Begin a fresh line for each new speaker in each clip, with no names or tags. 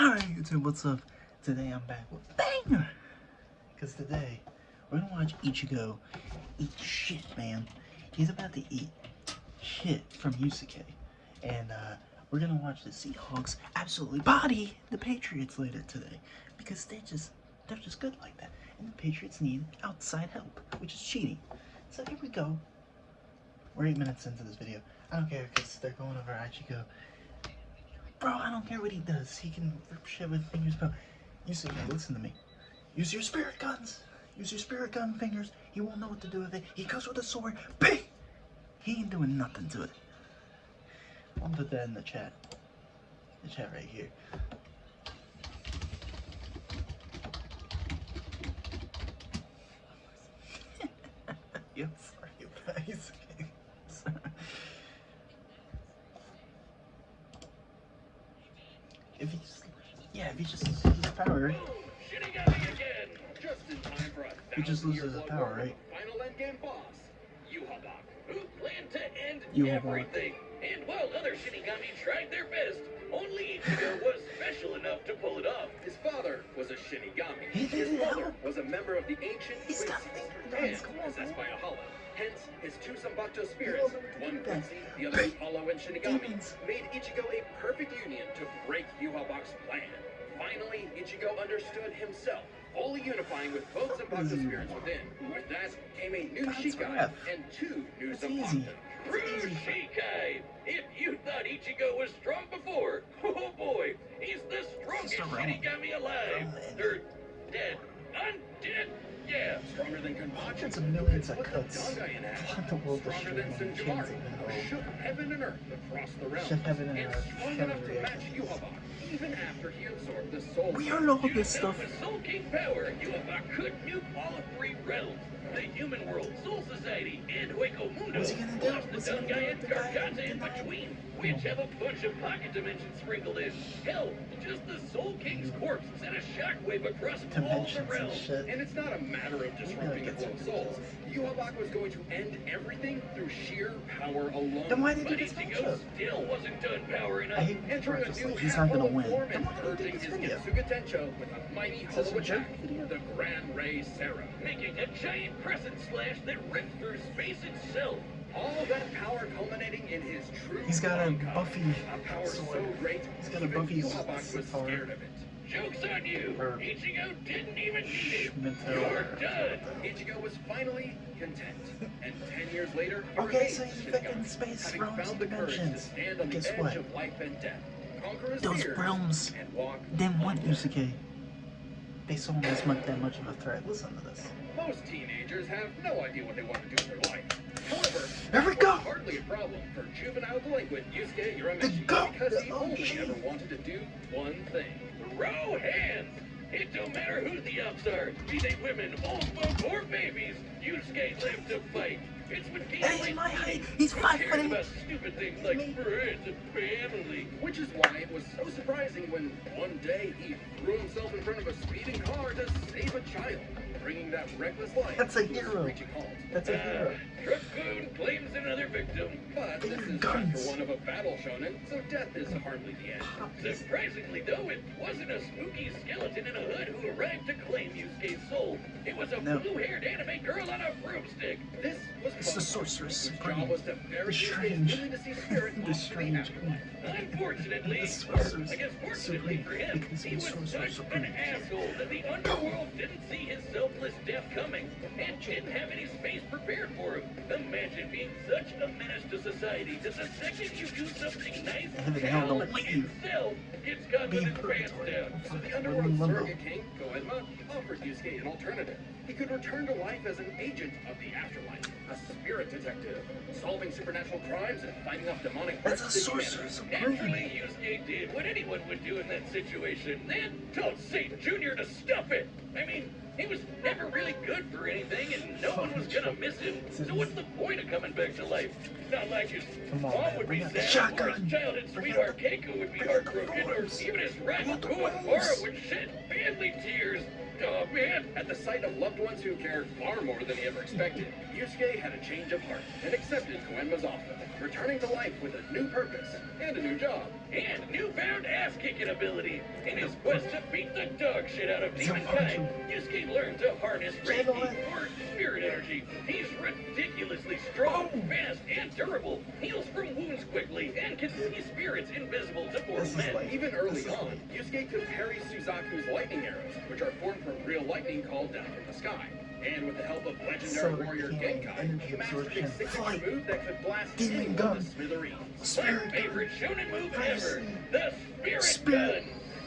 Alright YouTube, what's up? Today I'm back with a banger! Because today, we're gonna watch Ichigo eat shit, man. He's about to eat shit from Yusuke. And we're gonna watch the Seahawks absolutely body the Patriots later today. Because they're just good like that. And the Patriots need outside help, which is cheating. So here we go. We're 8 minutes into this video. I don't care because they're going over Ichigo. Bro, I don't care what he does. He can rip shit with fingers, bro. Yusuke, listen to me. Use your spirit guns. Use your spirit gun fingers. He won't know what to do with it. He goes with a sword. Bang! He ain't doing nothing to it. I'll put that in the chat. The chat right here. Yeah, sorry, guys. If he just loses his power, right? He just loses his power, right?
Final endgame boss, Yusuke, who planned to end
Yusuke.
everything. And while other Shinigami tried their best, only Ichigo was special enough to pull it off. His father was a Shinigami. His mother was a member of the ancient
He's got
Quincy, and possessed by a hollow. Hence, his two Sambato spirits, one Quincy, the other Hollow and Shinigami, made Ichigo a perfect union to break Yusuke's plan. Finally, Ichigo understood himself, fully unifying with both Sambato spirits within. With that came a new Shikai and two new Sambato. True Shikai! If you thought Ichigo was strong before, oh boy, he's the strongest Shinigami alive. They're dead. Undead. Yeah, stronger than Kenpachi.
Hundreds of millions of cuts. What the world is
stronger than Sanjimari. Shook heaven and earth across the realm.
Shook heaven and earth.
Strong enough to match Yusuke, even after he absorbed the soul.
We don't know all this stuff.
With Soul King power, Yusuke could nuke all of three realms. The human world, Soul Society, and Hueco Mundo.
What's he gonna do?
Plus the Dungai and Garganta in between, which have a bunch of pocket dimensions sprinkled in. Hell, just the Soul King's corpse sent a shockwave across all the realms. And it's not a matter of disrupting the flow of souls. Yusuke was going to end everything through sheer power alone.
Then why did
but
he do this
Ichigo still wasn't done powering up.
I hate
Entering a new
he's not gonna win.
form
Then
and
why did he
purging
do
his
this video?
Getsuga Tensho with a mighty
Is this
hollow
a joke
attack,
video?
the Grand Ray Sarah, making a giant crescent slash that ripped through space itself. All that power culminating in his true
He's got a
Bankai,
Buffy
a power
sword.
so great,
He's got a
even
Buffy
Yusuke was
sword.
scared of it. Joke's on you!
Or
Ichigo didn't even need it.
Schmintel.
You're done! Ichigo was finally content. And 10 years later, he
Okay,
remained
so he's
Shinigami,
fucking space
having
realms
found
and
the courage to
dimensions.
stand on the
Guess
edge
what?
of life and death, conquer his
Those
fears,
realms
and walk
didn't want
onward.
Yusuke. They saw him as that much of a threat. Listen to this.
Most teenagers have no idea what they want to do with their life. However,
There we
that
go.
was hardly a problem for juvenile delinquent Yusuke Urameshi,
go.
because he
The
only
OG.
ever wanted to do one thing: throw hands. It don't matter who the ups are, be they women, old folk, or babies. Yusuke lived to fight. It's when games
Hey, he's
like
my height.
eating,
He's
who
5
cares
foot
about
8.
stupid things like friends and family. Which is why it was so surprising when one day he threw himself in front of a speeding car to save a child, bringing that reckless life
That's a
to
hero.
screeching halt.
That's a hero.
Truckgoon claims another victim, but
Get
this
your
is
guns.
chapter 1 of a battle shonen, so death is hardly the end. Surprisingly though, it wasn't a spooky skeleton in a hood who arrived to claim Yusuke's soul. It was a blue-haired anime girl on a broomstick. This was
It's the Sorceress
whose
Supreme.
job was to bury
The
Yusuke's
strange.
newly deceased spirit
The
off to
strange.
afterlife. Unfortunately,
The
or
Sorceress
I guess fortunately
Supreme.
for him,
Because
he
the
was
Sorceress
such
Supreme.
an asshole that the underworld didn't see his selfless death coming and didn't have any space prepared for him. Imagine being such a menace to society that the second you do something nice,
Heaven and hell don't let you
itself gets caught
be
with
in
its pants
purgatory.
down. So the
We're
underworld
in limbo.
surrogate king, Koenma, offered Yusuke an alternative. He could return to life as an agent of the afterlife, a spirit detective, solving supernatural crimes and fighting off demonic
That's a
threats to
Sorceress
humanity.
Supreme.
Naturally, Yusuke did what anyone would do in that situation, and told Satan Jr. to stop it. I mean,
He was never really good for anything, and no one was gonna miss him. So what's the point of coming back to life? It's not like his mom would be sad, or his childhood sweetheart Keiko would be heartbroken, or even his rival Kuwabara would shed family tears. Oh man!
At the sight of loved ones who cared far more than he ever expected, Yusuke had a change of heart and accepted Koenma's offer, returning to life with a new purpose and a new job.
And newfound ass-kicking ability. In his quest to beat the dog shit out of demonkind, Yusuke learned to harness Reiki, or spirit energy. He's ridiculously strong, fast, and durable. Heals from wounds quickly, and can see spirits invisible to mortal men.
Even early on, Yusuke could parry Suzaku's lightning arrows, which are formed from real lightning called down from the sky. And with the help of legendary warrior Genkai, he mastered a signature move that could blast anyone to smithereens.
My favorite shonen move ever, the Spirit Gun.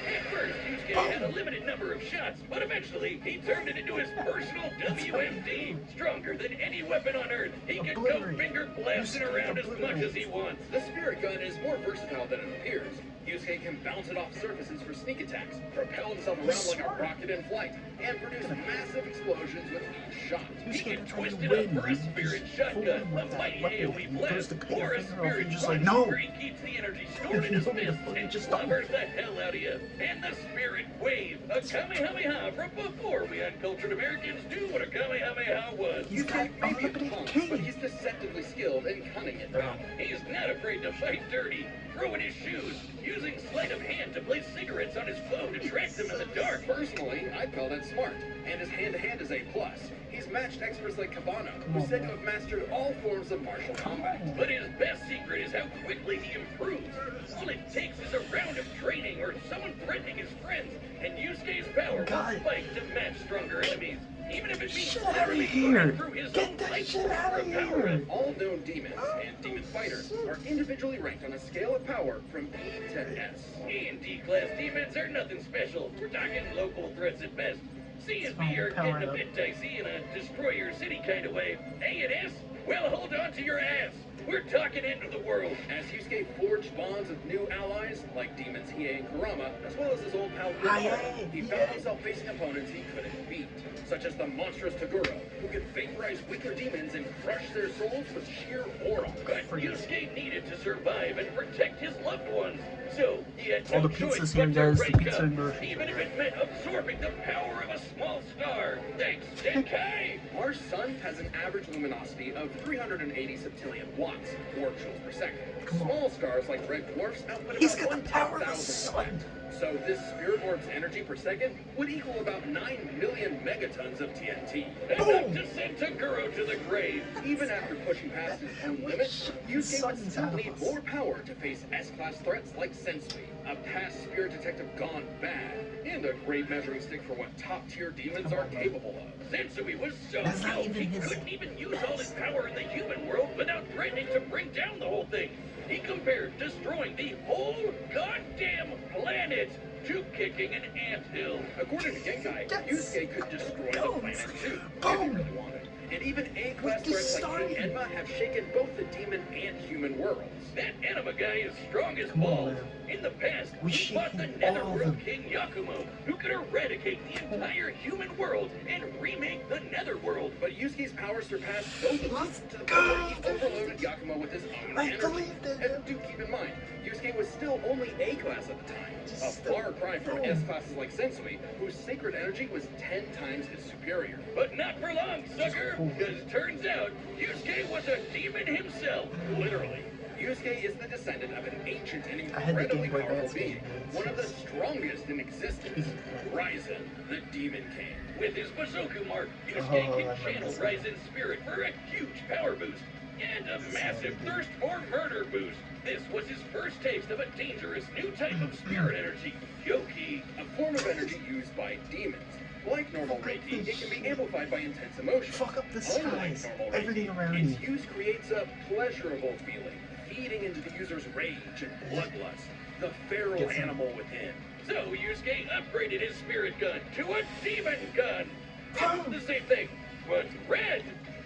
At first, Yusuke had a limited number of shots, but eventually he turned it into his personal WMD. Stronger than any weapon on Earth, he can go finger blasting around as much as he wants.
The Spirit Gun is more versatile than it appears. Yusuke can bounce it off surfaces for sneak attacks, propel himself around like a rocket in flight, and produce massive explosions with each shot.
He can twist it up for a spirit shotgun, a mighty AoE blast, or a spirit punch where he keeps the energy stored in his fists and clobbers the hell out of you. And the Spirit Wave, a Kamehameha from before we uncultured Americans knew what a Kamehameha was.
Yusuke may be a punk, but he's deceptively skilled and cunning at battle.
He's not afraid to fight dirty, throwing his shoes, using sleight of hand to place cigarettes on his foe to track them in the dark.
Personally, I'd call that smart, and his hand-to-hand is A+. He's matched experts like Kabano, who's said to have mastered all forms of martial combat.
But his best secret is how quickly he improves. All it takes is a round of training or someone threatening his friends, and Yusuke's power will spike to match stronger enemies. Even if it means literally burning through his own life force for a power up.
All known demons and demon fighters are individually ranked on a scale of power from E to S.
A and D-class demons are nothing special. We're talking local threats at best. C and B are getting a bit dicey in a destroy your city kind of way. A and S? Well, hold on to your ass. We're talking end of the world.
As Yusuke forged bonds with new allies, like demons Hiei and Kurama, as well as his old pal Kurama, he found himself facing opponents he couldn't beat, such as the monstrous Toguro, who could vaporize weaker demons and crush their souls with sheer aura.
But Yusuke needed to survive and protect his loved ones, so he had no
all the
choice
pizzas
but
here,
to
guys. The
break
pizza
up,
and grocery.
even if it meant absorbing the power of a small star. Thanks, Genkai!
Our sun has an average luminosity of 380 septillion watts, or joules per second. Small stars like red dwarfs output about 1/10,000 of that. So this spirit orb's energy per second would equal about 9 million megatons of TNT.
Enough to send Toguro to the grave.
Even after pushing past his own limits, Yusuke would still need more power to face S-class threats like Sensui, a past spirit detective gone bad, and a great measuring stick for what top-tier demons are capable of.
Sensui was so dope, he couldn't even use all his power in the human world without threatening to bring down the whole thing. He compared destroying the whole goddamn planet to kicking an anthill.
According to Genkai, Yusuke could destroy the planet too, if he really wanted. And even A-class threats like King Enma have shaken both the demon and human worlds.
That Enema guy is strong as balls. In the past, he fought the Netherworld King Yakumo, who could eradicate the entire human world and remake the Netherworld.
But Yusuke's powers surpassed both of them to the point where he overloaded Yakumo with his own energy. And do keep in mind, Yusuke was still only A-class at the time, a far cry from S-classes like Sensui, whose sacred energy was 10 times his superior.
But not for long, sucker, because turns out Yusuke was a demon himself, literally.
Yusuke is the descendant of an ancient and incredibly powerful being, one of the strongest in existence, Ryzen, the Demon King.
With his Bazoku mark, Yusuke can channel Ryzen's spirit for a huge power boost and a massive thirst for murder boost. This was his first taste of a dangerous new type of spirit energy, Yoki,
a form of energy used by demons. Like normal Reiki, it can be amplified by intense emotion.
Fuck up the skies.
Unlike
Everything
normal
around
Reiki,
you.
its use creates a pleasurable feeling, feeding into the user's rage and bloodlust, the feral animal within.
So Yusuke upgraded his spirit gun to a demon gun. It's the same thing, but red.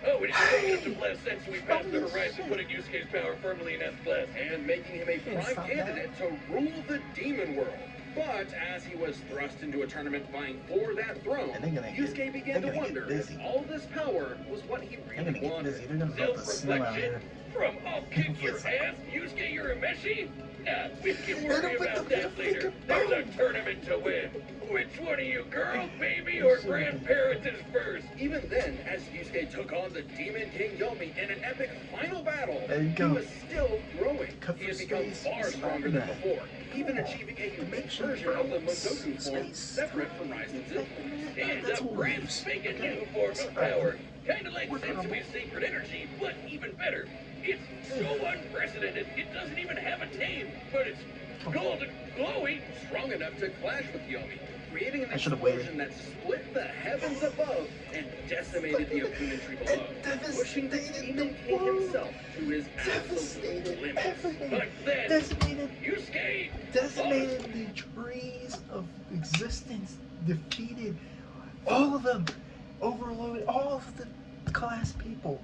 Oh, it is just a blast since we passed the horizon, putting Yusuke's power firmly in S-class.
And making him a prime candidate to rule the demon world. But as he was thrust into a tournament vying for that throne, Yusuke began to wonder if all this power was what he really wanted.
They're gonna melt the snow out here.
From I'll kick your ass, Yusuke Urameshi? Nah, we can worry about that later. There's a tournament to win. Which one of you, girl, baby, or grandparents is first?
Even then, as Yusuke took on the Demon King Yomi in an epic final battle, he was still growing. He had become far stronger than before, even achieving a unique version of the Motoku form, separate from Raizen's influence.
And a brand spanking new form of power. Kinda like Sensui's sacred energy, but even better. It's so unprecedented, it doesn't even have a name, but it's golden, glowing,
strong enough to clash with Yomi, creating an
explosion
explosion that split the heavens above and decimated the opponentry below, pushing the Demon King himself to his absolute limits.
But then, Yusuke
decimated the trees of existence, defeated all of them, overloaded all of the class people,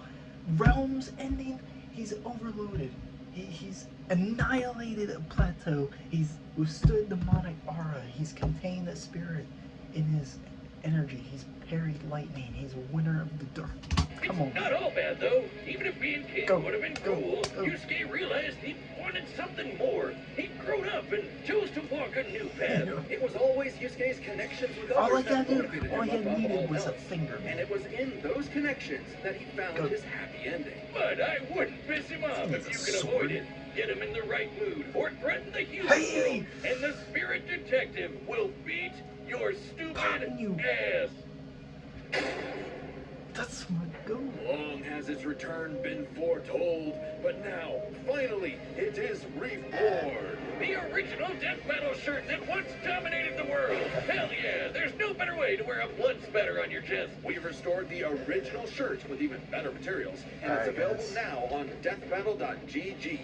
realms ending. He's overloaded. He's annihilated a plateau. He's withstood demonic aura. He's contained the spirit in his energy. He's parried lightning. He's a winner of the dark. Come on.
It's not all bad though. Even if being king would have been cool, Yusuke realized he wanted something more. He'd grown up and chose to walk a new path.
It was always Yusuke's connections with
All
others
I
that
gotta
motivated
do, all
him
I
above
needed
all
was a
else.
finger.
And it was in those connections that he found his happy ending.
But I wouldn't piss him off if you can avoid it. Get him in the right mood, or threaten the human world, and the spirit detective will beat your stupid ass.
That's my goal.
Long has its return been foretold, but now, finally, it is reborn.
The original Death Battle shirt that once dominated the world. Hell yeah, there's no better way to wear a blood spatter on your chest.
We've restored the original shirt with even better materials, and it's available now on deathbattle.gg.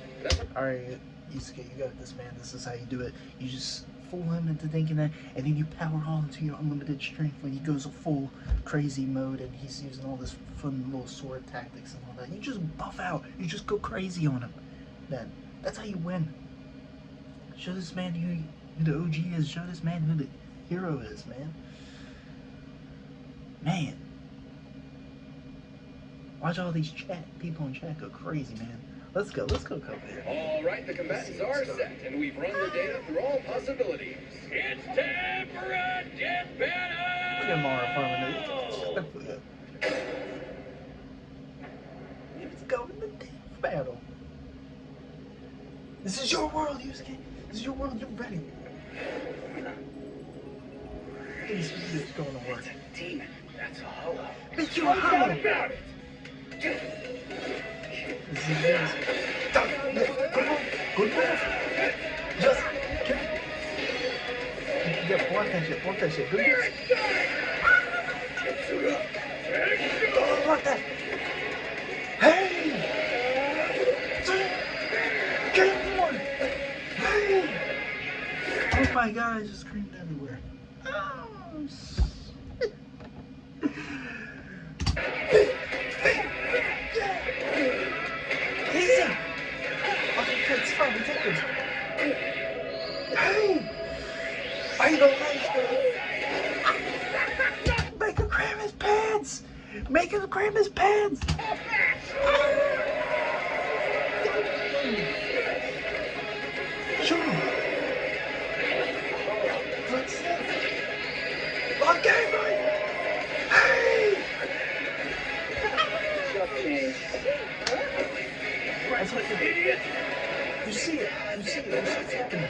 Alright, Yusuke, you got this, man. This is how you do it. You just fool him into thinking that, and then you power on into your unlimited strength when he goes a full crazy mode and he's using all this fun little sword tactics and all that. You just buff out. You just go crazy on him. Then that's how you win. Show this man who the OG is. Show this man who the hero is, man. Man. Watch all these people in chat go crazy, man. Let's go cover here.
All right, the combatants are set, and we've run the data through all possibilities.
It's time for a death battle!
Look at Mara farming it. Let's go in the death battle. This is your world, Yusuke. This is your world. You're ready. This is going to work.
It's a demon. That's a hollow.
Make you a hollow.
About it.
This is yours. Good move. Good move. Just yeah, block that shit. Block that shit. Good move. Oh, block that. Hey! Game one! Hey! Oh my god, I just screamed everywhere. Oh, shit. Easy! Okay, it's fine, we take this. Hey! I don't like Make him cram his pants! Make him cram his pants! Shoot him! Let's see. Okay, boy! Hey! That's what
Idiot!
you see it. You see it. You see what's happening.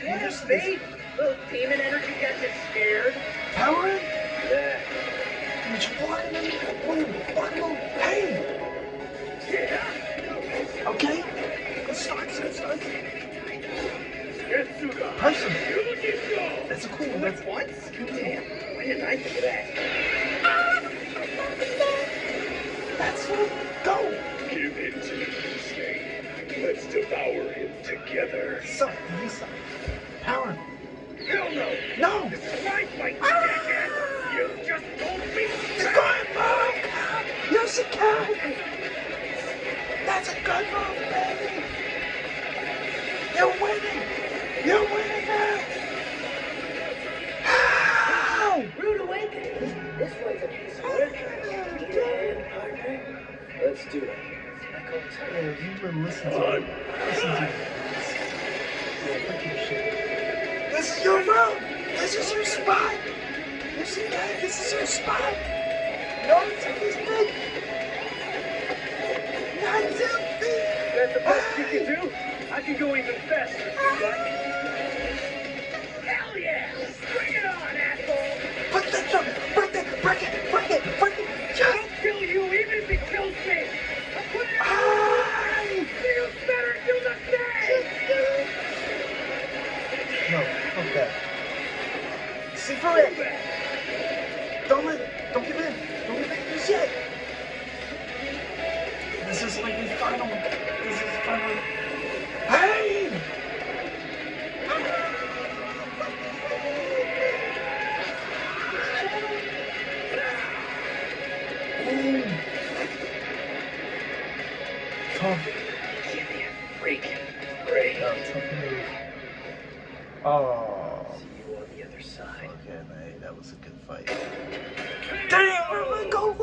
You see
See? Little demon energy got you scared.
Power in?
Yeah.
You just blocking him. Move. Block him. Hey! Okay? Good start. Good start.
Getsuga.
Person.
You just go.
That's a cool one. That's
Once? Damn. Why didn't I think of that?
That's what. Go.
Give it to me, Yusuke. Let's devour him together.
Suck. You suck. Power.
Hell no!
No.
This is my fight, jackass! You just won't be
It's going, Mom. Yusuke. That's a good move, baby. You're winning. You're winning now. Yeah, you would listen to it. Listen to it. Yeah, fuck your shit. This is your room! This is your spot! You see that? This is your spot! No, it's his big! Not empty!
That's the best you can do? I can go even faster if you like. Hell yeah! Bring it on, asshole!
Put the jump! Break it! Break it! Break it! Break it!
I'll kill you even if it kills me! I'll put it on! Feels better do the same!
No, fuck that. See for it! Don't let it! Don't give in! Don't give in just yet! This is like his final. This is final. Hey! Ooh. Tough.
Give me a freak. Great.
Yeah, tough move. Oh.
See you on the other side.
Okay, mate, that was a good fight. Damn, where am I going?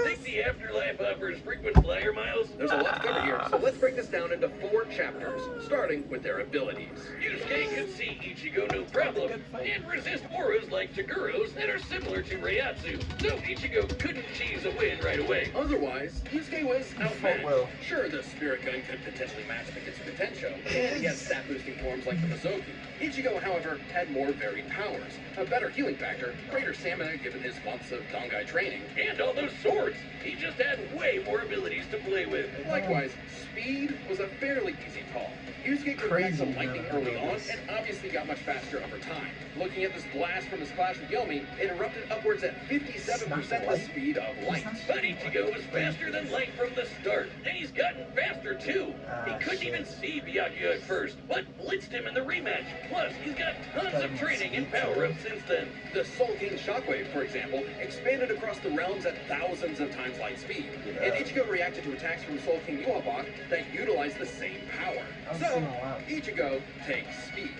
Think the afterlife offers frequent flyer miles?
There's a lot to cover here, so let's break this down into 4 chapters, starting with their abilities.
Yusuke could see Ichigo no problem, and resist auras like Togoro's that are similar to Reiatsu, so Ichigo couldn't cheese a win right away.
Otherwise, Yusuke was outmatched.
well.
Sure, the spirit gun could potentially match the Kitsuke Tensho, and he had stat-boosting forms like the Mizoki. Ichigo, however, had more varied powers, a better healing factor, greater stamina given his months of Dongai training,
And all those swords! He just had way more abilities to play with.
likewise, speed was a fairly easy call. Yusuke could react to
Crazy,
lightning
man.
early on, and obviously got much faster over time. Looking at this blast from his clash with Yomi, it erupted upwards at 57% the speed of light.
But Ichigo was faster than light from the start, and he's gotten faster too. He couldn't even see Byakuya at first, but blitzed him in the rematch. Plus, he's got tons of training and power-ups since then.
The Soul King Shockwave, for example, expanded across the realms at thousands of times light speed, and Ichigo reacted to attacks from Soul King Yuhabak that utilized the same power. So, Ichigo takes speed.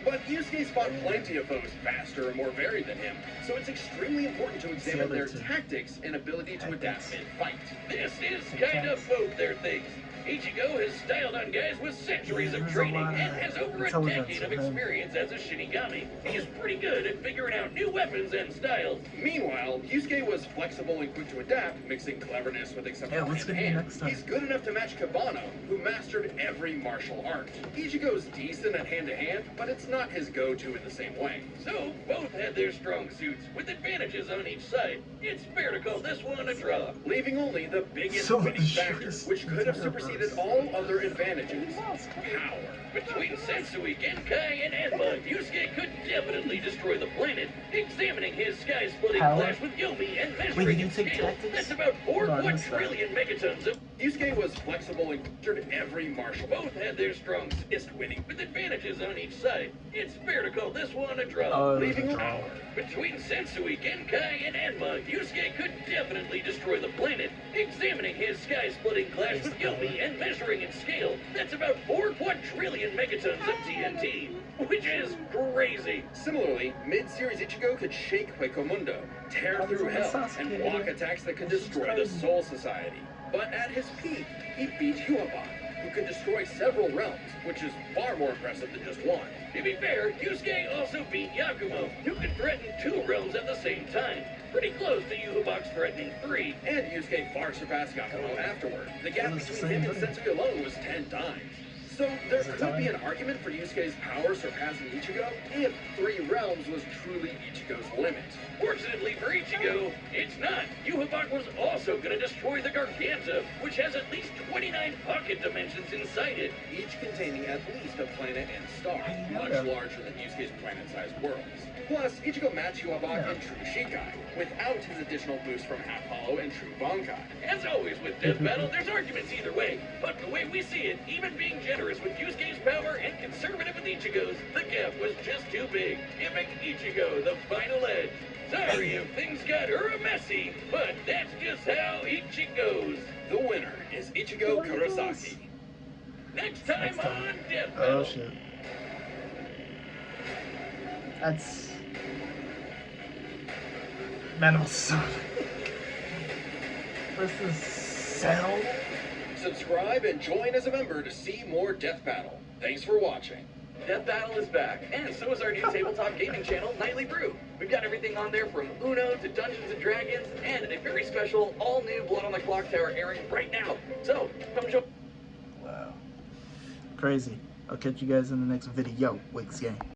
But Yusuke's fought plenty of foes faster and more varied than him, so it's extremely important to examine their tactics and ability to adapt mid-fight.
This is kind of both their things. Ichigo has styled on guys with centuries of training and has over a decade of experience as a Shinigami. He's pretty good at figuring out new weapons and styles.
Meanwhile, Yusuke was flexible and quick to adapt, mixing cleverness with exceptional
what's gonna be
hand-to-hand.
next time?
He's good enough to match Kabano, who mastered every martial art. Ichigo's decent at hand-to-hand, but it's not his go-to in the same way.
So, both had their strong suits, with advantages on each side. It's fair to call this one a draw.
Leaving only the biggest
So
winning
the
factor,
shortest
which could have
entire
superseded
verse.
all other advantages. Power.
Between Sensui, Genkai, and Enma, Yusuke could definitely destroy the planet. Examining his sky-splitting
Power?
clash with Yomi and
Wait,
measuring
you
its
can take
scale,
tactics?
that's about 4
No, I missed that.
quadrillion megatons of...
Yusuke was flexible and mastered every martial art.
Both had their strong fist winning, with advantages on each side. It's fair to call this one a draw.
Oh, it was a
Leaving
draw.
Between Sensui, Genkai, and Enma, Yusuke could definitely destroy the planet. Examining his sky-splitting clash with Yomi and measuring its scale, that's about 4 quadrillion megatons of TNT, which is crazy.
Similarly, mid-series Ichigo could shake Huecomundo, tear through hell, and block attacks that could destroy the Soul Society. But at his peak, he beat Yuhabak, who could destroy several realms, which is far more impressive than just one.
To be fair, Yusuke also beat Yakumo, who could threaten 2 realms at the same time. Pretty close to Yuhabak's threatening 3.
And Yusuke far surpassed Yakumo afterward. The gap
It was the
between him and
same
Sensui alone was 10 times. So there
Was it
could be
time?
an argument for Yusuke's power surpassing Ichigo if 3 realms was truly Ichigo's limit.
Fortunately for Ichigo, it's not. Yuhabak was also going to destroy the Garganta, which has at least 29 pocket dimensions inside it.
Each containing at least a planet and star, much larger than Yusuke's planet-sized worlds. Plus, Ichigo matched Yuhabak in True Shikai, without his additional boost from Half Hollow and True Bankai.
As always with Death Battle, there's arguments either way. But the way we see it, even being generous with Yusuke's power and conservative with Ichigo's, the gap was just too big, giving Ichigo the final edge. Sorry if things got messy, but that's just how Ichigo's.
The winner is Ichigo Kurosaki.
Next time on Death
Oh
Battle.
shit. That's... Man, I'm so... Versus Cell?
subscribe and join as a member to see more Death Battle. Thanks for watching.
Death Battle is back, and so is our new tabletop gaming channel, Nightly Brew. We've got everything on there from Uno to Dungeons & Dragons, and a very special, all-new Blood on the Clock Tower airing right now. So, come join.
Wow. Crazy. I'll catch you guys in the next video. Wigs gang.